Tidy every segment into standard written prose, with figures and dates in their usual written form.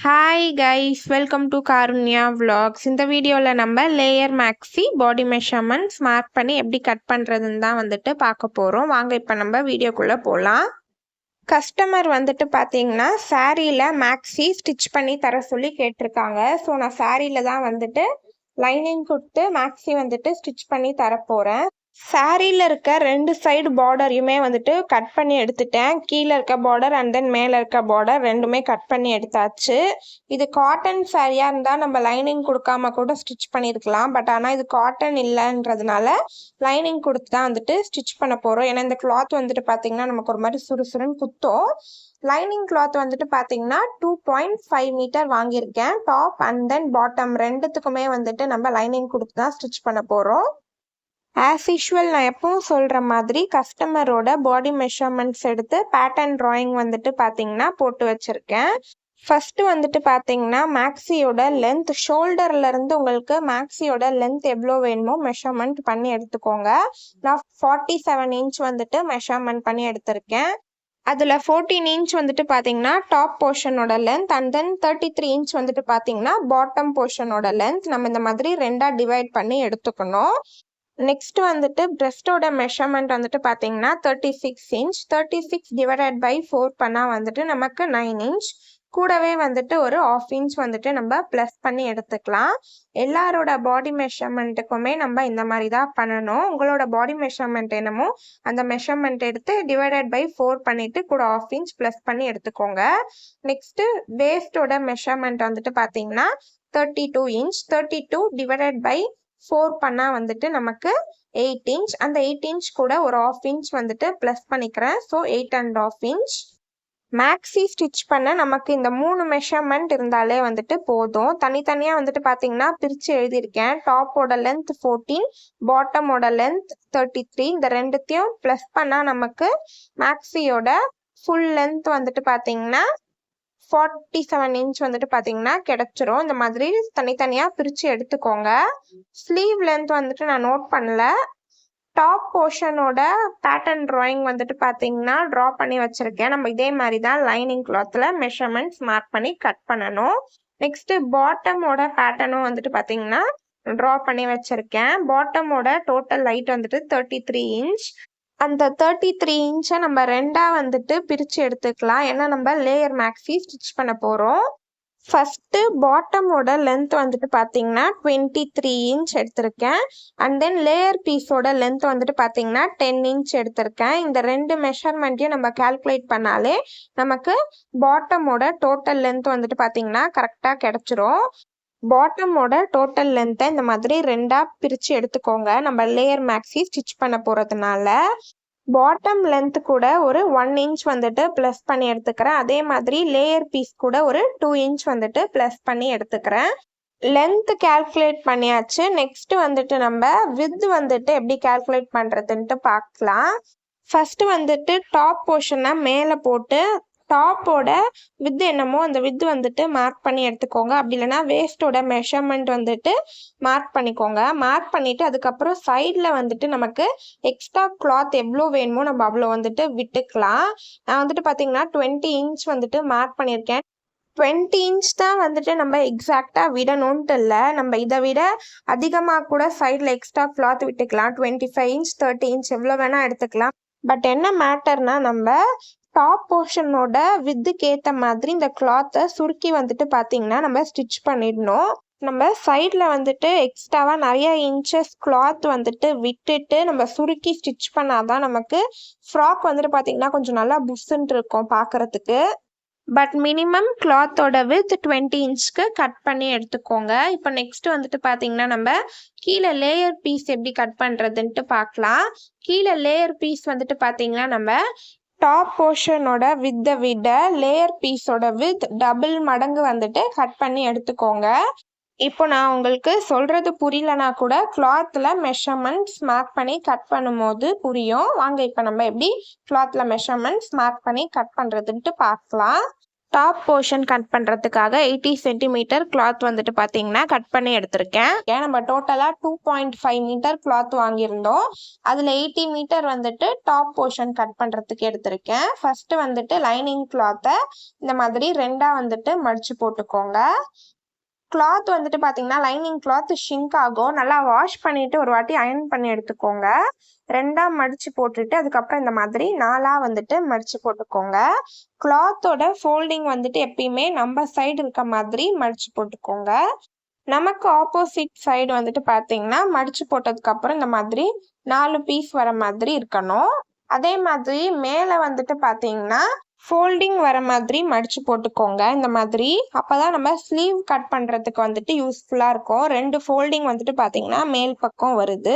Hi guys, welcome to Karunya vlogs. இந்த வீடியோவில் நம்ம லேயர் மேக்ஸி பாடி மெஷர்மெண்ட்ஸ் மார்க் பண்ணி எப்படி கட் பண்ணுறதுன்னு தான் வந்துட்டு பார்க்க போகிறோம். வாங்க இப்போ நம்ம வீடியோக்குள்ளே போகலாம். கஸ்டமர் வந்துட்டு பார்த்தீங்கன்னா சாரியில் மேக்ஸி ஸ்டிச் பண்ணி தர சொல்லி கேட்டிருக்காங்க. ஸோ நான் சாரியில் தான் வந்துட்டு லைனிங் கொடுத்து மேக்ஸி வந்துட்டு ஸ்டிச் பண்ணி தரப்போகிறேன். சாரியில் இருக்க ரெண்டு சைடு பார்டரையுமே வந்துட்டு கட் பண்ணி எடுத்துட்டேன். கீழே இருக்க பார்டர் அண்ட் தென் மேலே இருக்க பார்டர் ரெண்டுமே கட் பண்ணி எடுத்தாச்சு. இது காட்டன் சாரியாக இருந்தால் நம்ம லைனிங் கொடுக்காம கூட ஸ்டிச் பண்ணியிருக்கலாம். பட் ஆனால் இது காட்டன் இல்லைன்றதுனால லைனிங் கொடுத்து தான் வந்துட்டு ஸ்டிச் பண்ண போகிறோம். ஏன்னா இந்த கிளாத் வந்துட்டு பார்த்தீங்கன்னா நமக்கு ஒரு மாதிரி சுறுசுறுன்னு குத்தும். லைனிங் கிளாத் வந்துட்டு பார்த்தீங்கன்னா 2.5 மீட்டர் வாங்கியிருக்கேன். டாப் அண்ட் தென் பாட்டம் ரெண்டுத்துக்குமே வந்துட்டு நம்ம லைனிங் கொடுத்து தான் ஸ்டிச் பண்ண போகிறோம். ஆஸ் யூஷுவல் நான் எப்பவும் சொல்கிற மாதிரி கஸ்டமரோட பாடி மெஷர்மெண்ட்ஸ் எடுத்து பேட்டர்ன் ட்ராயிங் வந்துட்டு பார்த்தீங்கன்னா போட்டு வச்சுருக்கேன். ஃபஸ்ட்டு வந்துட்டு பார்த்தீங்கன்னா மேக்ஸியோட லென்த் ஷோல்டர்லேருந்து உங்களுக்கு மேக்ஸியோட லென்த் எவ்வளோ வேணுமோ மெஷர்மெண்ட் பண்ணி எடுத்துக்கோங்க. நான் 47 இன்ச் வந்துட்டு மெஷர்மெண்ட் பண்ணி எடுத்திருக்கேன். அதில் 14 இன்ச் வந்துட்டு பார்த்தீங்கன்னா டாப் போர்ஷனோட லென்த் அண்ட் தென் 33 இன்ச் வந்துட்டு பார்த்தீங்கன்னா பாட்டம் போர்ஷனோட லென்த் நம்ம இந்த மாதிரி ரெண்டாக டிவைட் பண்ணி எடுத்துக்கணும். நெக்ஸ்ட் வந்துட்டு பிரெஸ்டோட மெஷர்மெண்ட் வந்துட்டு பார்த்தீங்கன்னா 36 இன்ச். 36 டிவைடட் பை 4 பண்ணால் வந்துட்டு நமக்கு 9 இன்ச். கூடவே வந்துட்டு ஒரு 1/2 இன்ச் வந்துட்டு நம்ம ப்ளஸ் பண்ணி எடுத்துக்கலாம். எல்லாரோட பாடி மெஷர்மெண்ட்டுக்குமே நம்ம இந்த மாதிரி தான் பண்ணணும். உங்களோட பாடி மெஷர்மெண்ட் என்னமோ அந்த மெஷர்மெண்ட் எடுத்து டிவைடட் பை 4 பண்ணிட்டு கூட 1/2 இன்ச் ப்ளஸ் பண்ணி எடுத்துக்கோங்க. நெக்ஸ்ட்டு வேஸ்டோட மெஷர்மெண்ட் வந்துட்டு பார்த்தீங்கன்னா 32 இன்ச். 32 டிவைடட் பை 4 பண்ணால் வந்துட்டு நமக்கு 8 இன்ச். அந்த 8 இன்ச் கூட ஒரு 1/2 இன்ச் வந்துட்டு ப்ளஸ் பண்ணிக்கிறேன். So 8.5 inch. மேக்ஸி ஸ்டிச் பண்ண நமக்கு இந்த 3 மெஷர்மெண்ட் இருந்தாலே வந்துட்டு போதும். தனித்தனியாக வந்துட்டு பார்த்தீங்கன்னா பிரித்து எழுதியிருக்கேன். டாப்போட லென்த் 14, பாட்டமோட லென்த் 33. இந்த ரெண்டுத்தையும் ப்ளஸ் பண்ணால் நமக்கு மேக்ஸியோட ஃபுல் லென்த் வந்துட்டு பார்த்தீங்கன்னா 47 இன்ச் வந்துட்டு பார்த்தீங்கன்னா கிடைச்சிரும். இந்த மாதிரி தனித்தனியாக பிரித்து எடுத்துக்கோங்க. ஸ்லீவ் லென்த் வந்துட்டு நான் நோட் பண்ணல. டாப் போர்ஷனோட பேட்டர்ன் ட்ராயிங் வந்துட்டு பார்த்தீங்கன்னா ட்ரா பண்ணி வச்சுருக்கேன். நம்ம இதே மாதிரி தான் லைனிங் கிளாத்தில் மெஷர்மெண்ட்ஸ் மார்க் பண்ணி கட் பண்ணணும். நெக்ஸ்ட்டு பாட்டமோட பேட்டர்னும் வந்துட்டு பார்த்தீங்கன்னா ட்ரா பண்ணி வச்சுருக்கேன். பாட்டமோட டோட்டல் லைட் வந்துட்டு 33 இன்ச். அந்த 33 இன்ச்சை நம்ம ரெண்டாக வந்துட்டு பிரித்து எடுத்துக்கலாம். ஏன்னா நம்ம லேயர் மேக்ஸி ஸ்டிச் பண்ண போகிறோம். ஃபஸ்ட்டு பாட்டமோட லென்த் வந்துட்டு பார்த்தீங்கன்னா 23 இன்ச் எடுத்திருக்கேன். அண்ட் தென் லேயர் பீஸோட லென்த் வந்துட்டு பார்த்தீங்கன்னா 10 இன்ச் எடுத்திருக்கேன். இந்த ரெண்டு மெஷர்மெண்ட்டையும் நம்ம கால்குலேட் பண்ணாலே நமக்கு பாட்டமோட டோட்டல் லென்த் வந்துட்டு பார்த்தீங்கன்னா கரெக்டாக கிடச்சிரும். பாட்டமோட டோட்டல் லென்த்தை இந்த மாதிரி ரெண்டாக பிரித்து எடுத்துக்கோங்க. நம்ம லேயர் மேக்ஸி ஸ்டிச் பண்ண போகிறதுனால பாட்டம் லென்த் கூட ஒரு 1 இன்ச் வந்துட்டு ப்ளஸ் பண்ணி எடுத்துக்கிறேன். அதே மாதிரி லேயர் பீஸ் கூட ஒரு 2 இன்ச் வந்துட்டு ப்ளஸ் பண்ணி எடுத்துக்கிறேன். லென்த் கால்குலேட் பண்ணியாச்சு. நெக்ஸ்ட் வந்துட்டு நம்ம வித் வந்துட்டு எப்படி கால்குலேட் பண்ணுறதுன்ட்டு பார்க்கலாம். ஃபஸ்ட்டு வந்துட்டு டாப் போர்ஷனை மேலே போட்டு டாப்போட வித் என்னமோ அந்த வித் வந்துட்டு மார்க் பண்ணி எடுத்துக்கோங்க. அப்படி இல்லைன்னா வேஸ்ட்டோட மெஷர்மெண்ட் வந்துட்டு மார்க் பண்ணிக்கோங்க. மார்க் பண்ணிவிட்டு அதுக்கப்புறம் சைடில் வந்துட்டு நமக்கு எக்ஸ்ட்ரா கிளாத் எவ்வளோ வேணுமோ நம்ம அவ்வளோ வந்துட்டு விட்டுக்கலாம். நான் வந்துட்டு பார்த்தீங்கன்னா 20 இன்ச் வந்துட்டு மார்க் பண்ணியிருக்கேன். 20 இன்ச் தான் வந்துட்டு நம்ம எக்ஸாக்டாக விடணுன்ட்டு இல்லை. நம்ம இதை விட அதிகமாக கூட சைடில் எக்ஸ்ட்ரா கிளாத் விட்டுக்கலாம். 25 இன்ச் 30 இன்ச் எவ்வளோ வேணால் எடுத்துக்கலாம். பட் என்ன மேட்டர்னா நம்ம டாப் போர்ஷனோட வித்துக்கு ஏற்ற மாதிரி இந்த கிளாத்தை சுருக்கி வந்துட்டு பார்த்தீங்கன்னா நம்ம ஸ்டிச் பண்ணிடணும். நம்ம சைடில் வந்துட்டு எக்ஸ்ட்ராவாக நிறைய இன்ச்சஸ் கிளாத் வந்துட்டு விட்டுட்டு நம்ம சுருக்கி ஸ்டிச் பண்ணாதான் நமக்கு ஃப்ராக் வந்துட்டு பார்த்தீங்கன்னா கொஞ்சம் நல்லா புஷ்ஷுன்ட்டு இருக்கும் பார்க்குறதுக்கு. பட் மினிமம் கிளாத்தோட வித் 20 இன்ச்சுக்கு கட் பண்ணி எடுத்துக்கோங்க. இப்போ நெக்ஸ்ட் வந்துட்டு பார்த்தீங்கன்னா நம்ம கீழே லேயர் பீஸ் எப்படி கட் பண்ணுறதுன்ட்டு பார்க்கலாம். கீழே லேயர் பீஸ் வந்துட்டு பார்த்தீங்கன்னா நம்ம டாப் போர்ஷனோட வித்தை விட லேயர் பீஸோட வித் டபுள் மடங்கு வந்துட்டு கட் பண்ணி எடுத்துக்கோங்க. இப்போ நான் உங்களுக்கு சொல்கிறது புரியலனா கூட கிளாத்தில் மெஷர்மெண்ட்ஸ் மார்க் பண்ணி கட் பண்ணும்போது புரியும். வாங்க இப்போ நம்ம எப்படி கிளாத்தில் மெஷர்மெண்ட்ஸ் மார்க் பண்ணி கட் பண்ணுறதுன்ட்டு பார்க்கலாம். டாப் போர்ஷன் கட் பண்ணுறதுக்காக 80 சென்டிமீட்டர் கிளாத் வந்துட்டு பார்த்தீங்கன்னா கட் பண்ணி எடுத்திருக்கேன். நம்ம டோட்டலாக 2.5 மீட்டர் கிளாத் வாங்கியிருந்தோம். அதில் 80 மீட்டர் வந்துட்டு டாப் போர்ஷன் கட் பண்ணுறதுக்கு எடுத்திருக்கேன். ஃபஸ்ட்டு வந்துட்டு லைனிங் கிளாத்தை இந்த மாதிரி ரெண்டாக வந்துட்டு மடித்து போட்டுக்கோங்க. கிளாத் வந்துட்டு பார்த்தீங்கன்னா லைனிங் கிளாத் ஷிங்க் ஆகும். நல்லா வாஷ் பண்ணிட்டு ஒரு வாட்டி அயர்ன் பண்ணி எடுத்துக்கோங்க. ரெண்டாக மடித்து போட்டுட்டு அதுக்கப்புறம் இந்த மாதிரி நாலாக வந்துட்டு மடித்து போட்டுக்கோங்க. கிளாத்தோட ஃபோல்டிங் வந்துட்டு எப்பயுமே நம்ம சைடு இருக்க மாதிரி மடித்து போட்டுக்கோங்க. நமக்கு ஆப்போசிட் சைடு வந்துட்டு பார்த்தீங்கன்னா மடித்து போட்டதுக்கப்புறம் இந்த மாதிரி 4 பீஸ் வர மாதிரி இருக்கணும். அதே மாதிரி மேலே வந்துட்டு பார்த்தீங்கன்னா ஃபோல்டிங் வர மாதிரி மடித்து போட்டுக்கோங்க இந்த மாதிரி. அப்போ தான் நம்ம ஸ்லீவ் கட் பண்ணுறதுக்கு வந்துட்டு யூஸ்ஃபுல்லாக இருக்கும். 2 ஃபோல்டிங் வந்துட்டு பார்த்தீங்கன்னா மேல் பக்கம் வருது.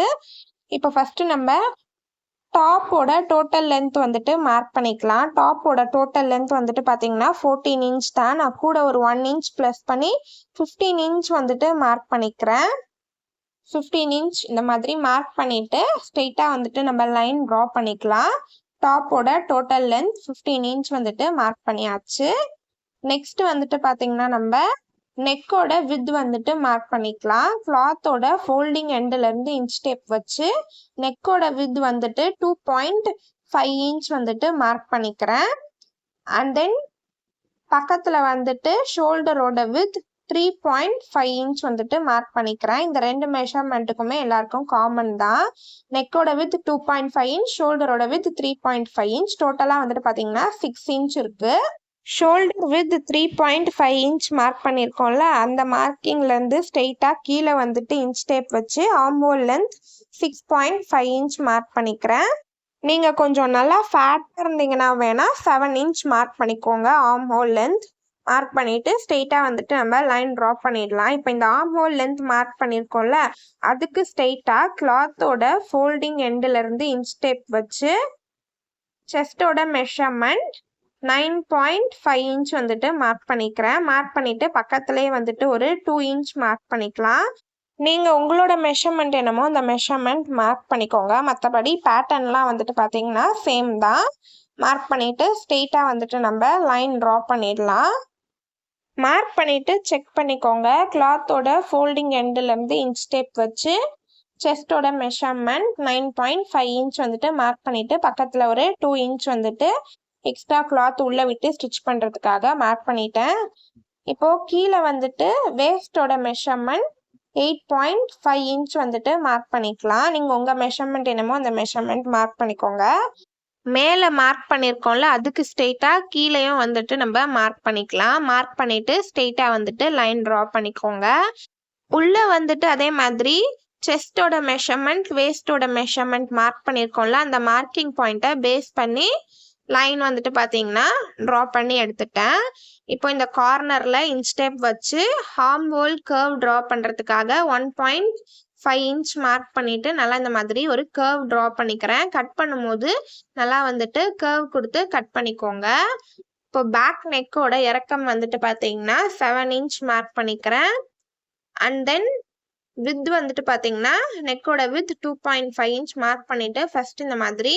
இப்போ ஃபஸ்ட்டு நம்ம டாப்போட டோட்டல் லென்த் வந்துட்டு மார்க் பண்ணிக்கலாம். டாப்போட டோட்டல் லென்த் வந்துட்டு பார்த்தீங்கன்னா 14 இன்ச் தான். நான் கூட ஒரு 1 இன்ச் ப்ளஸ் பண்ணி 15 இன்ச் வந்துட்டு மார்க் பண்ணிக்கிறேன். 15 இன்ச் இந்த மாதிரி மார்க் பண்ணிவிட்டு ஸ்ட்ரெயிட்டாக வந்துட்டு நம்ம லைன் ட்ரா பண்ணிக்கலாம். டாப்போட டோட்டல் லென்த் 15 இன்ச் வந்துட்டு மார்க் பண்ணியாச்சு. நெக்ஸ்ட் வந்துட்டு பார்த்தீங்கன்னா நம்ம நெக்கோட வித் வந்துட்டு மார்க் பண்ணிக்கலாம். கிளாத்தோட ஃபோல்டிங் எண்ட்லேருந்து இன்ச் டேப் வச்சு நெக்கோட வித் வந்துட்டு 2.5 இன்ச் வந்துட்டு மார்க் பண்ணிக்கிறேன். அண்ட் தென் பக்கத்தில் வந்துட்டு ஷோல்டரோட வித் 3.5 இன்ச் வந்துட்டு மார்க் பண்ணிக்கிறேன். இந்த 2 மெஷர்மெண்ட்டுக்குமே எல்லாருக்கும் காமன் தான். நெக்கோட வித் 2.5 இன்ச், ஷோல்டரோட வித் 3.5 இன்ச், டோட்டலாக வந்துட்டு பார்த்தீங்கன்னா 6 இன்ச் இருக்கு. ஷோல்டர் வித் 3.5 இன்ச் மார்க் பண்ணியிருக்கோம்ல, அந்த மார்க்கிங்லேருந்து ஸ்ட்ரெயிட்டாக கீழே வந்துட்டு இன்ச் டேப் வச்சு ஆர்ம்ஹோல் லென்த் 6.5 இன்ச் மார்க் பண்ணிக்கிறேன். நீங்கள் கொஞ்சம் நல்லா ஃபேட்டாக இருந்தீங்கன்னா வேணால் 7 இன்ச் மார்க் பண்ணிக்கோங்க. ஆர்ம்ஹோல் லென்த் மார்க் பண்ணிவிட்டு ஸ்ட்ரெயிட்டாக வந்துட்டு நம்ம லைன் ட்ரா பண்ணிடலாம். இப்போ இந்த ஆர்ம்ஹோல் லென்த் மார்க் பண்ணியிருக்கோம்ல, அதுக்கு ஸ்ட்ரெயிட்டாக கிளாத்தோட ஃபோல்டிங் எண்டுலேருந்து இன்ச் டேப் வச்சு செஸ்டோட மெஷர்மெண்ட் 9.5 இன்ச் வந்துட்டு மார்க் பண்ணிக்கிறேன். மார்க் பண்ணிவிட்டு பக்கத்துலேயே வந்துட்டு ஒரு 2 இன்ச் மார்க் பண்ணிக்கலாம். நீங்கள் உங்களோட மெஷர்மெண்ட் என்னமோ அந்த மெஷர்மெண்ட் மார்க் பண்ணிக்கோங்க. மற்றபடி பேட்டர்ன்லாம் வந்துட்டு பார்த்தீங்கன்னா சேம் தான். மார்க் பண்ணிவிட்டு ஸ்ட்ரெயிட்டாக வந்துட்டு நம்ம லைன் ட்ரா பண்ணிடலாம். மார்க் பண்ணிவிட்டு செக் பண்ணிக்கோங்க. கிளாத்தோட ஃபோல்டிங் எண்டுலேருந்து இன்ச் டேப் வச்சு செஸ்டோட மெஷர்மெண்ட் 9.5 இன்ச் வந்துட்டு மார்க் பண்ணிவிட்டு பக்கத்தில் ஒரு 2 இன்ச் வந்துட்டு எக்ஸ்ட்ரா கிளாத் உள்ளே விட்டு ஸ்டிச் பண்ணுறதுக்காக மார்க் பண்ணிட்டேன். இப்போது கீழே வந்துட்டு வேஸ்டோட மெஷர்மெண்ட் 8.5 இன்ச் வந்துட்டு மார்க் பண்ணிக்கலாம். நீங்கள் உங்கள் மெஷர்மெண்ட் என்னமோ அந்த மெஷர்மெண்ட் மார்க் பண்ணிக்கோங்க. மேலே மார்க் பண்ணியிருக்கோம்ல, அதுக்கு ஸ்ட்ரெயிட்டாக கீழேயும் வந்துட்டு நம்ம மார்க் பண்ணிக்கலாம். மார்க் பண்ணிவிட்டு ஸ்ட்ரெயிட்டாக வந்துட்டு லைன் ட்ரா பண்ணிக்கோங்க. உள்ளே வந்துட்டு அதே மாதிரி செஸ்டோட மெஷர்மெண்ட் வேஸ்டோட மெஷர்மெண்ட் மார்க் பண்ணியிருக்கோம்ல, அந்த மார்க்கிங் பாயிண்ட்டை பேஸ் பண்ணி லைன் வந்துட்டு பார்த்தீங்கன்னா ட்ரா பண்ணி எடுத்துட்டேன். இப்போ இந்த கார்னரில் இன்ச் டேப் வச்சு ஆர்ம்ஹோல் கர்வ் ட்ரா பண்ணுறதுக்காக 1.5 இன்ச் மார்க் பண்ணிவிட்டு நல்லா இந்த மாதிரி ஒரு கர்வ் ட்ரா பண்ணிக்கிறேன். கட் பண்ணும்போது நல்லா வந்துட்டு கர்வ் கொடுத்து கட் பண்ணிக்கோங்க. இப்போ பேக் நெக்கோட இறக்கம் வந்துட்டு பார்த்தீங்கன்னா 7 இன்ச் மார்க் பண்ணிக்கிறேன். அண்ட் தென் வித் வந்துட்டு பார்த்தீங்கன்னா நெக்கோட வித் 2.5 இன்ச் மார்க் பண்ணிவிட்டு ஃபஸ்ட் இந்த மாதிரி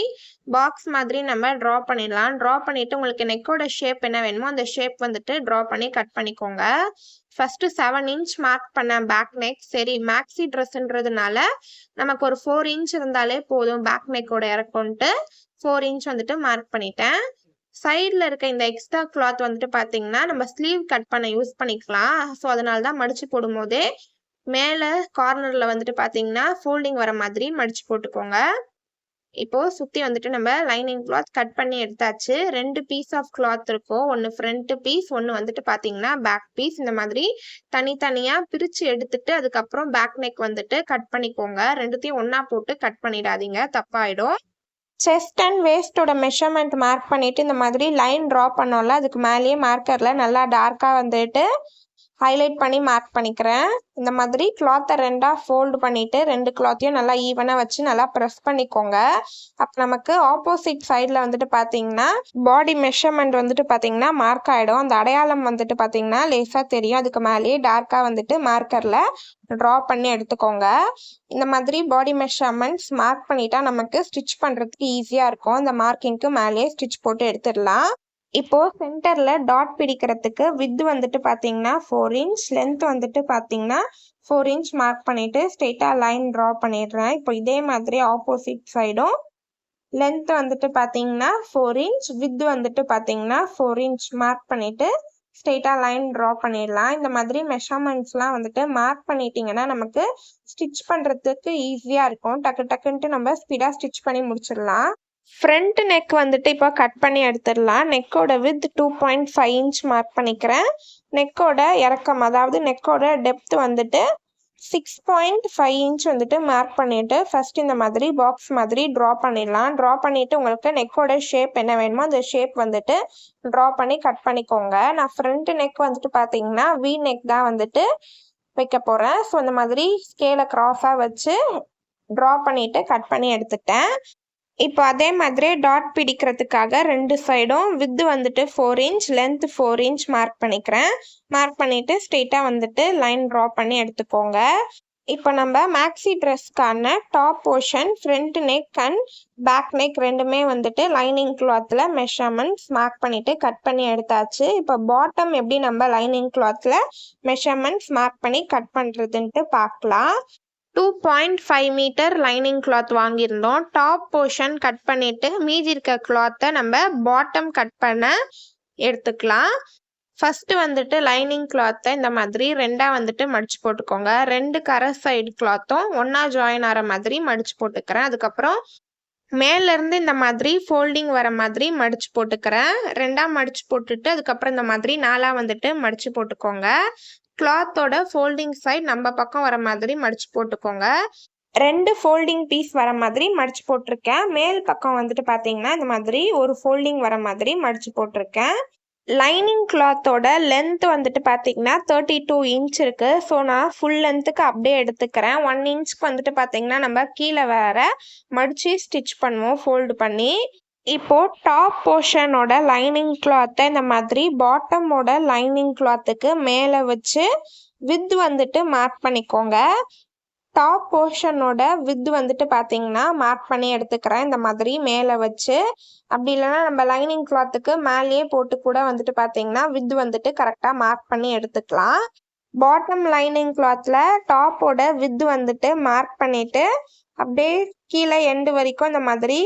பாக்ஸ் மாதிரி நம்ம ட்ரா பண்ணிடலாம். ட்ரா பண்ணிவிட்டு உங்களுக்கு நெக்கோட ஷேப் என்ன வேணுமோ அந்த ஷேப் வந்துட்டு ட்ரா பண்ணி கட் பண்ணிக்கோங்க. ஃபஸ்ட்டு 7 இன்ச் மார்க் பண்ணேன் பேக் நெக். சரி, மேக்ஸி ட்ரெஸ்ன்றதுனால நமக்கு ஒரு 4 இன்ச் இருந்தாலே போதும் பேக் நெக்கோட இறக்கம்ட்டு 4 இன்ச் வந்துட்டு மார்க் பண்ணிட்டேன். சைடில் இருக்க இந்த எக்ஸ்ட்ரா கிளாத் வந்துட்டு பார்த்தீங்கன்னா நம்ம ஸ்லீவ் கட் பண்ண யூஸ் பண்ணிக்கலாம். ஸோ அதனால தான் மடித்து போடும்போதே மேலே கார்னரில் வந்துட்டு பார்த்தீங்கன்னா ஃபோல்டிங் வர மாதிரி மடித்து போட்டுக்கோங்க. இப்போது சுற்றி வந்துட்டு நம்ம லைனிங் கிளாத் கட் பண்ணி எடுத்தாச்சு. 2 பீஸ் ஆஃப் கிளாத் இருக்கும். ஒன்று ஃப்ரண்ட் பீஸ், ஒன்று வந்துட்டு பார்த்தீங்கன்னா பேக் பீஸ். இந்த மாதிரி தனித்தனியாக பிரித்து எடுத்துட்டு அதுக்கப்புறம் பேக் நெக் வந்துட்டு கட் பண்ணிக்கோங்க. ரெண்டுத்தையும் ஒன்றா போட்டு கட் பண்ணிடாதீங்க, தப்பாயிடும். செஸ்ட் அண்ட் வேஸ்டோட மெஷர்மெண்ட் மார்க் பண்ணிவிட்டு இந்த மாதிரி லைன் ட்ரா பண்ணோம்ல, அதுக்கு மேலேயே மார்க்கரில் நல்லா டார்க்காக வந்துட்டு ஹைலைட் பண்ணி மார்க் பண்ணிக்கிறேன். இந்த மாதிரி கிளாத்தை ரெண்டாக ஃபோல்டு பண்ணிவிட்டு 2 கிளாத்தையும் நல்லா ஈவனாக வச்சு நல்லா ப்ரெஸ் பண்ணிக்கோங்க. அப்போ நமக்கு ஆப்போசிட் சைடில் வந்துட்டு பார்த்தீங்கன்னா பாடி மெஷர்மெண்ட் வந்துட்டு பார்த்தீங்கன்னா மார்க் ஆகிடும். அந்த அடையாளம் வந்துட்டு பார்த்தீங்கன்னா லேசாக தெரியும். அதுக்கு மேலேயே டார்க்காக வந்துட்டு மார்க்கரில் ட்ரா பண்ணி எடுத்துக்கோங்க. இந்த மாதிரி பாடி மெஷர்மெண்ட்ஸ் மார்க் பண்ணிட்டா நமக்கு ஸ்டிச் பண்ணுறதுக்கு ஈஸியாக இருக்கும். அந்த மார்க்கிங்க்கு மேலேயே ஸ்டிச் போட்டு எடுத்துடலாம். இப்போ சென்டர்ல டாட் பிடிக்கிறதுக்கு வித் வந்துட்டு பார்த்தீங்கன்னா 4 இன்ச், லென்த் வந்துட்டு பார்த்தீங்கன்னா 4 இன்ச் மார்க் பண்ணிட்டு ஸ்ட்ரெயிட்டா லைன் ட்ரா பண்ணிடுறேன். இப்போ இதே மாதிரி ஆப்போசிட் சைடும் லென்த் வந்துட்டு பார்த்தீங்கன்னா 4 இன்ச், வித் வந்துட்டு பார்த்தீங்கன்னா 4 இன்ச் மார்க் பண்ணிட்டு ஸ்ட்ரெயிட்டா லைன் ட்ரா பண்ணிடலாம். இந்த மாதிரி மெஷர்மெண்ட்ஸ்லாம் வந்துட்டு மார்க் பண்ணிட்டீங்கன்னா நமக்கு ஸ்டிச் பண்ணுறதுக்கு ஈஸியாக இருக்கும். டக்கு டக்குன்ட்டு நம்ம ஸ்பீடாக ஸ்டிச் பண்ணி முடிச்சிடலாம். ஃப்ரண்ட் நெக் வந்துட்டு இப்போ கட் பண்ணி எடுத்துடலாம். நெக்கோட வித் 2.5 இன்ச் மார்க் பண்ணிக்கிறேன். நெக்கோட இறக்கம் அதாவது நெக்கோட டெப்த் வந்துட்டு 6.5 இன்ச் வந்துட்டு மார்க் பண்ணிட்டு ஃபர்ஸ்ட் இந்த மாதிரி பாக்ஸ் மாதிரி ட்ரா பண்ணிடலாம். ட்ரா பண்ணிட்டு உங்களுக்கு நெக்கோட ஷேப் என்ன வேணுமோ அந்த ஷேப் வந்துட்டு ட்ரா பண்ணி கட் பண்ணிக்கோங்க. நான் ஃப்ரண்ட் நெக் வந்துட்டு பார்த்தீங்கன்னா வி நெக் தான் வந்துட்டு வைக்க போகிறேன். ஸோ இந்த மாதிரி ஸ்கேலை க்ராஸாக வச்சு ட்ரா பண்ணிட்டு கட் பண்ணி எடுத்துட்டேன். இப்போ அதே மாதிரி டாட் பிடிக்கிறதுக்காக ரெண்டு சைடும் வித் வந்துட்டு 4 இன்ச், லென்த் 4 இன்ச் மார்க் பண்ணிக்கிறேன். மார்க் பண்ணிட்டு ஸ்ட்ரெயிட்டாக வந்துட்டு லைன் ட்ரா பண்ணி எடுத்துக்கோங்க. இப்போ நம்ம மேக்ஸி ட்ரெஸ்க்கான top portion front neck and back neck ரெண்டுமே வந்துட்டு லைனிங் கிளாத்தில் மெஷர்மெண்ட்ஸ் மார்க் பண்ணிட்டு கட் பண்ணி எடுத்தாச்சு. இப்போ பாட்டம் எப்படி நம்ம லைனிங் கிளாத்தில் மெஷர்மெண்ட்ஸ் மார்க் பண்ணி கட் பண்ணுறதுன்ட்டு பார்க்கலாம். 2.5 மீட்டர் லைனிங் கிளாத் வாங்கியிருந்தோம். டாப் போர்ஷன் கட் பண்ணிட்டு மீதி இருக்க கிளாத்தை நம்ம பாட்டம் கட் பண்ண எடுத்துக்கலாம். ஃபர்ஸ்ட் வந்துட்டு லைனிங் கிளாத்தை இந்த மாதிரி ரெண்டா வந்துட்டு மடிச்சு போட்டுக்கோங்க. ரெண்டு கரை சைடு கிளாத்தும் ஒன்னா ஜாயின் ஆகிற மாதிரி மடிச்சு போட்டுக்கிறேன். அதுக்கப்புறம் மேல இருந்து இந்த மாதிரி ஃபோல்டிங் வர மாதிரி மடிச்சு போட்டுக்கிறேன். ரெண்டா மடிச்சு போட்டுட்டு அதுக்கப்புறம் இந்த மாதிரி நாலா வந்துட்டு மடிச்சு போட்டுக்கோங்க. கிளாத்தோட ஃபோல்டிங் சைடு நம்ம பக்கம் வர மாதிரி மடிச்சு போட்டுக்கோங்க. ரெண்டு ஃபோல்டிங் பீஸ் வர மாதிரி மடிச்சு போட்டிருக்கேன். மேல் பக்கம் வந்துட்டு பார்த்தீங்கன்னா இந்த மாதிரி ஒரு ஃபோல்டிங் வர மாதிரி மடிச்சு போட்டிருக்கேன். லைனிங் கிளாத்தோட லென்த் வந்துட்டு பார்த்தீங்கன்னா 32 இன்ச் இருக்கு. ஸோ நான் ஃபுல் லென்த்துக்கு அப்படியே எடுத்துக்கிறேன். 1 இன்ச்சுக்கு வந்துட்டு பார்த்தீங்கன்னா நம்ம கீழே வேற மடிச்சு ஸ்டிச் பண்ணுவோம் ஃபோல்டு பண்ணி. இப்போ டாப் போர்ஷனோட லைனிங் கிளாத்தை இந்த மாதிரி பாட்டமோட லைனிங் கிளாத்துக்கு மேலே வச்சு வித் வந்துட்டு மார்க் பண்ணிக்கோங்க. டாப் போர்ஷனோட வித் வந்துட்டு பார்த்தீங்கன்னா மார்க் பண்ணி எடுத்துக்கிறேன் இந்த மாதிரி மேலே வச்சு. அப்படி இல்லைன்னா நம்ம லைனிங் கிளாத்துக்கு மேலேயே போட்டு கூட வந்துட்டு பார்த்தீங்கன்னா வித் வந்துட்டு கரெக்டாக மார்க் பண்ணி எடுத்துக்கலாம். பாட்டம் லைனிங் கிளாத்தில் டாப்போட வித் வந்துட்டு மார்க் பண்ணிட்டு அப்படியே கீழே எண்டு வரைக்கும் இந்த மாதிரி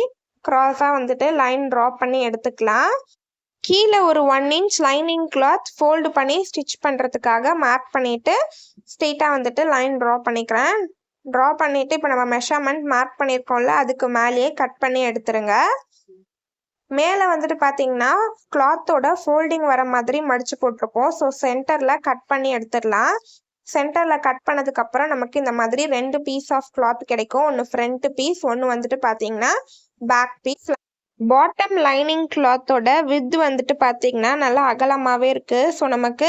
கிராஸாக வந்துட்டு லைன் ட்ரா பண்ணி எடுத்துக்கலாம். கீழே ஒரு 1 இன்ச் லைனிங் கிளாத் ஃபோல்டு பண்ணி ஸ்டிச் பண்ணுறதுக்காக மார்க் பண்ணிட்டு ஸ்ட்ரெயிட்டாக வந்துட்டு லைன் ட்ரா பண்ணிக்கிறேன். ட்ரா பண்ணிட்டு இப்போ நம்ம மெஷர்மெண்ட் மார்க் பண்ணியிருக்கோம்ல அதுக்கு மேலேயே கட் பண்ணி எடுத்துருங்க. மேலே வந்துட்டு பார்த்தீங்கன்னா கிளாத்தோட ஃபோல்டிங் வர மாதிரி மடிச்சு போட்டிருப்போம். ஸோ சென்டரில் கட் பண்ணி எடுத்துடலாம். சென்டரில் கட் பண்ணதுக்கப்புறம் நமக்கு இந்த மாதிரி ரெண்டு பீஸ் ஆஃப் கிளாத் கிடைக்கும். ஒன்று ஃப்ரண்ட் பீஸ், ஒன்று வந்துட்டு பார்த்தீங்கன்னா பேக் பீஸ். பாட்டம் லைனிங் கிளாத்தோட வித் வந்துட்டு பார்த்தீங்கன்னா நல்லா அகலமாகவே இருக்குது. ஸோ நமக்கு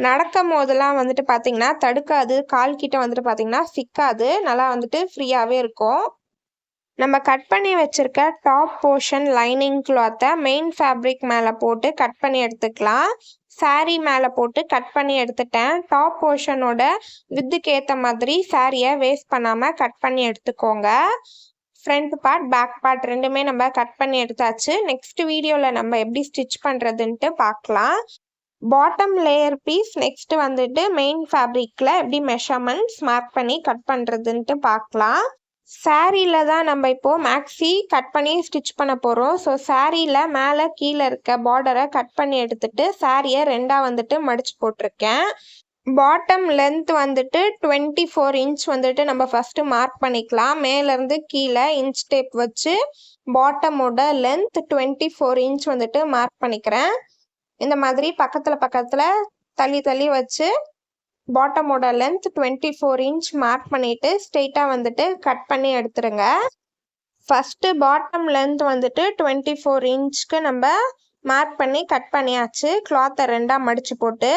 நடக்கும் போதெல்லாம் வந்துட்டு பார்த்தீங்கன்னா தடுக்காது, கால் கிட்ட வந்துட்டு பார்த்தீங்கன்னா சிக்காது, நல்லா வந்துட்டு ஃப்ரீயாகவே இருக்கும். நம்ம கட் பண்ணி வச்சிருக்க டாப் போர்ஷன் லைனிங் கிளாத்தை மெயின் ஃபேப்ரிக் மேலே போட்டு கட் பண்ணி எடுத்துக்கலாம். சாரீ மேலே போட்டு கட் பண்ணி எடுத்துட்டேன். டாப் போர்ஷனோட வித்துக்கு ஏற்ற மாதிரி சாரியை வேஸ்ட் பண்ணாமல் கட் பண்ணி எடுத்துக்கோங்க. ஃப்ரண்ட் பார்ட் பேக் பார்ட் ரெண்டுமே நம்ம கட் பண்ணி எடுத்தாச்சு. நெக்ஸ்ட் வீடியோவில் நம்ம எப்படி ஸ்டிச் பண்ணுறதுன்ட்டு பார்க்கலாம். பாட்டம் லேயர் பீஸ் நெக்ஸ்ட் வந்துட்டு மெயின் ஃபேப்ரிக்கில் எப்படி மெஷர்மெண்ட்ஸ் மார்க் பண்ணி கட் பண்ணுறதுன்ட்டு பார்க்கலாம். சாரியில் தான் நம்ம இப்போது மேக்ஸி கட் பண்ணி ஸ்டிச் பண்ண போகிறோம். ஸோ சாரியில் மேலே கீழே இருக்க பார்டரை கட் பண்ணி எடுத்துட்டு சாரியை ரெண்டாக வந்துட்டு மடிச்சு போட்டிருக்கேன். பாட்டம் லென்த் வந்துட்டு 24 இன்ச் வந்துட்டு நம்ம ஃபஸ்ட்டு மார்க் பண்ணிக்கலாம். மேலேருந்து கீழே இன்ச் டேப் வச்சு பாட்டமோட லென்த் 24 இன்ச் வந்துட்டு மார்க் பண்ணிக்கிறேன். இந்த மாதிரி பக்கத்தில் தள்ளி தள்ளி வச்சு பாட்டமோட லென்த் 24 இன்ச் மார்க் பண்ணிட்டு ஸ்ட்ரெயிட்டாக வந்துட்டு கட் பண்ணி எடுத்துருங்க. ஃபஸ்ட்டு பாட்டம் லென்த் வந்துட்டு 24 இன்ச்சுக்கு நம்ம மார்க் பண்ணி கட் பண்ணியாச்சு. கிளாத்தை ரெண்டாக மடிச்சு போட்டு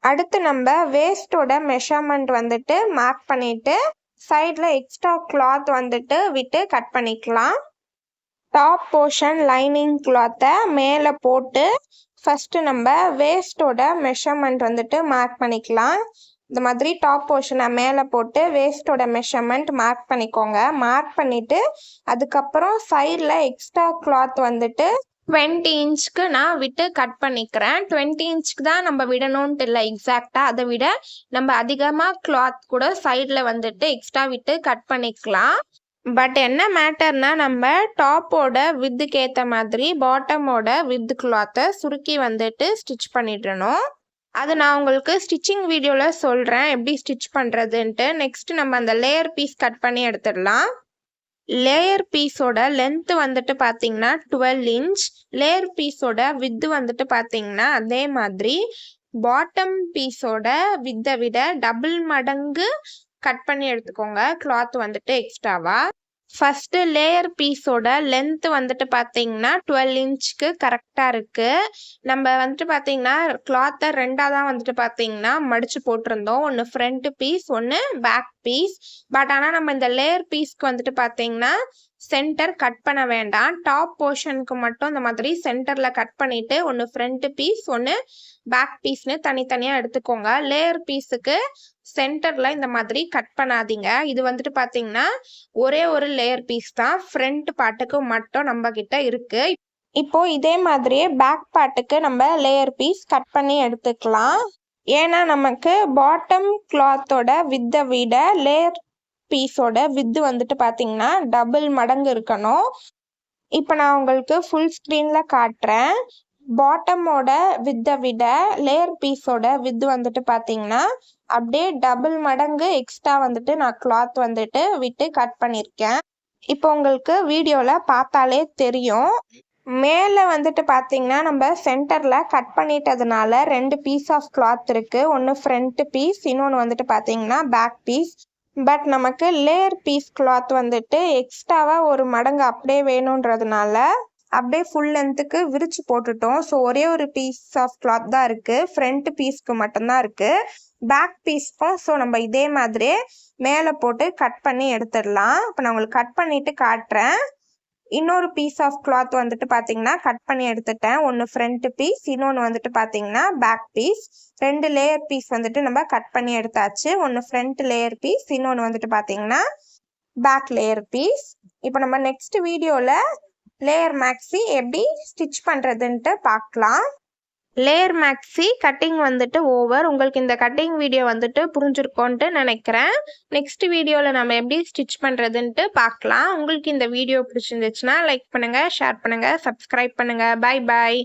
அடுத்து நம்ம வேஸ்டோட மெஷர்மெண்ட் வந்துட்டு மார்க் பண்ணிட்டு சைடில் எக்ஸ்ட்ரா கிளாத் வந்துட்டு விட்டு கட் பண்ணிக்கலாம். டாப் போர்ஷன் லைனிங் கிளாத்தை மேலே போட்டு ஃபஸ்ட்டு நம்ம வேஸ்டோட மெஷர்மெண்ட் வந்துட்டு மார்க் பண்ணிக்கலாம். இந்த மாதிரி டாப் போர்ஷனை மேலே போட்டு வேஸ்டோட மெஷர்மெண்ட் மார்க் பண்ணிக்கோங்க. மார்க் பண்ணிவிட்டு அதுக்கப்புறம் சைடில் எக்ஸ்ட்ரா கிளாத் வந்துட்டு 20 இன்ச்சுக்கு நான் விட்டு கட் பண்ணிக்கிறேன். 20 இன்ச்சுக்கு தான் நம்ம விடணும்ன்ட்டு இல்லை எக்ஸாக்டா, அதை விட நம்ம அதிகமாக கிளாத் கூட சைடில் வந்துட்டு எக்ஸ்ட்ரா விட்டு கட் பண்ணிக்கலாம். பட் என்ன மேட்டர்னா நம்ம டாப்போட வித்துக்கு ஏற்ற மாதிரி பாட்டமோட வித் கிளாத்தை சுருக்கி வந்துட்டு ஸ்டிச் பண்ணிடணும். அது நான் உங்களுக்கு ஸ்டிச்சிங் வீடியோவில் சொல்கிறேன் எப்படி ஸ்டிச் பண்ணுறதுன்ட்டு. நெக்ஸ்ட் நம்ம அந்த லேயர் பீஸ் கட் பண்ணி எடுத்துடலாம். லேயர் பீஸோட லென்த் வந்துட்டு பார்த்தீங்கன்னா 12 இன்ச். லேயர் பீஸோட வித்து வந்துட்டு பார்த்தீங்கன்னா அதே மாதிரி பாட்டம் பீஸோட வித்தை விட டபுள் மடங்கு கட் பண்ணி எடுத்துக்கோங்க கிளாத் வந்துட்டு எக்ஸ்ட்ராவா. ஃபர்ஸ்ட் லேயர் பீஸோட லென்த் வந்துட்டு பார்த்தீங்கன்னா 12 இன்ச்சுக்கு கரெக்டாக இருக்குது. நம்ம வந்துட்டு பார்த்தீங்கன்னா கிளாத்தை ரெண்டாக தான் வந்துட்டு பார்த்தீங்கன்னா மடித்து போட்டிருந்தோம். ஒன்று ஃப்ரண்ட் பீஸ், ஒன்று பேக் பீஸ். பட் ஆனால் நம்ம இந்த லேயர் பீஸ்க்கு வந்துட்டு பார்த்தீங்கன்னா சென்டர் கட் பண்ண வேண்டாம். டாப் போர்ஷனுக்கு மட்டும் இந்த மாதிரி சென்டரில் கட் பண்ணிவிட்டு ஒன்று ஃப்ரண்ட் பீஸ், ஒன்று பேக் பீஸ்னு தனித்தனியாக எடுத்துக்கோங்க. லேயர் பீஸுக்கு சென்டரில் இந்த மாதிரி கட் பண்ணாதீங்க. இது வந்துட்டு பார்த்தீங்கன்னா ஒரே ஒரு லேயர் பீஸ் தான், ஃப்ரண்ட் பார்ட்டுக்கு மட்டும் நம்ம கிட்ட இருக்கு. இப்போ இதே மாதிரியே பேக் பார்ட்டுக்கு நம்ம லேயர் பீஸ் கட் பண்ணி எடுத்துக்கலாம். ஏன்னா நமக்கு பாட்டம் கிளாத்தோட வித்தை விட லேயர் பீஸோட வித்து வந்துட்டு பார்த்தீங்கன்னா டபுள் மடங்கு இருக்கணும். இப்போ நான் உங்களுக்கு ஃபுல் ஸ்க்ரீனில் காட்டுறேன். பாட்டமோட வித்தை விட லேயர் பீஸோட வித்து வந்துட்டு பார்த்தீங்கன்னா அப்படியே டபுள் மடங்கு எக்ஸ்ட்ரா வந்துட்டு நான் கிளாத் வந்துட்டு விட்டு கட் பண்ணியிருக்கேன். இப்போ உங்களுக்கு வீடியோவில் பார்த்தாலே தெரியும். மேலே வந்துட்டு பார்த்தீங்கன்னா நம்ம சென்டரில் கட் பண்ணிட்டதுனால 2 பீஸ் ஆஃப் கிளாத் இருக்குது. ஒன்று ஃப்ரண்ட் பீஸ், இன்னொன்று வந்துட்டு பார்த்தீங்கன்னா பேக் பீஸ். பட் நமக்கு லேயர் பீஸ் கிளாத் வந்துட்டு எக்ஸ்ட்ராவாக ஒரு மடங்கு அப்படியே வேணுன்றதுனால அப்படியே ஃபுல் லென்த்துக்கு விரிச்சு போட்டுட்டோம். ஸோ ஒரே ஒரு பீஸ் ஆஃப் கிளாத் தான் இருக்குது, ஃப்ரண்ட் பீஸ்க்கு மட்டும்தான் இருக்குது. பேக் பீஸ்க்கும் ஸோ நம்ம இதே மாதிரியே மேலே போட்டு கட் பண்ணி எடுத்துடலாம். இப்போ நான் உங்களுக்கு கட் பண்ணிவிட்டு காட்டுறேன். இன்னொரு பீஸ் ஆஃப் கிளாத் வந்துட்டு பார்த்தீங்கன்னா கட் பண்ணி எடுத்துட்டேன். ஒன்று ஃப்ரண்ட் பீஸ், இன்னொன்று வந்துட்டு பார்த்தீங்கன்னா பேக் பீஸ். 2 லேயர் பீஸ் வந்துட்டு நம்ம கட் பண்ணி எடுத்தாச்சு. ஒன்று ஃப்ரண்ட் லேயர் பீஸ், இன்னொன்று வந்துட்டு பார்த்தீங்கன்னா பேக் லேயர் பீஸ். இப்போ நம்ம நெக்ஸ்ட் வீடியோவில் லேயர் மேக்ஸி எப்படி ஸ்டிச் பண்ணுறதுன்ட்டு பார்க்கலாம். லேயர் மேக்ஸி கட்டிங் வந்துட்டு ஓவர். உங்களுக்கு இந்த கட்டிங் வீடியோ வந்துட்டு புரிஞ்சிருக்கோன்ட்டு நினைக்கிறேன். நெக்ஸ்ட் வீடியோவில் நம்ம எப்படி ஸ்டிச் பண்ணுறதுன்ட்டு பார்க்கலாம். உங்களுக்கு இந்த வீடியோ பிடிச்சிருந்துச்சுன்னா லைக் பண்ணுங்கள், ஷேர் பண்ணுங்கள், சப்ஸ்கிரைப் பண்ணுங்கள். Bye bye.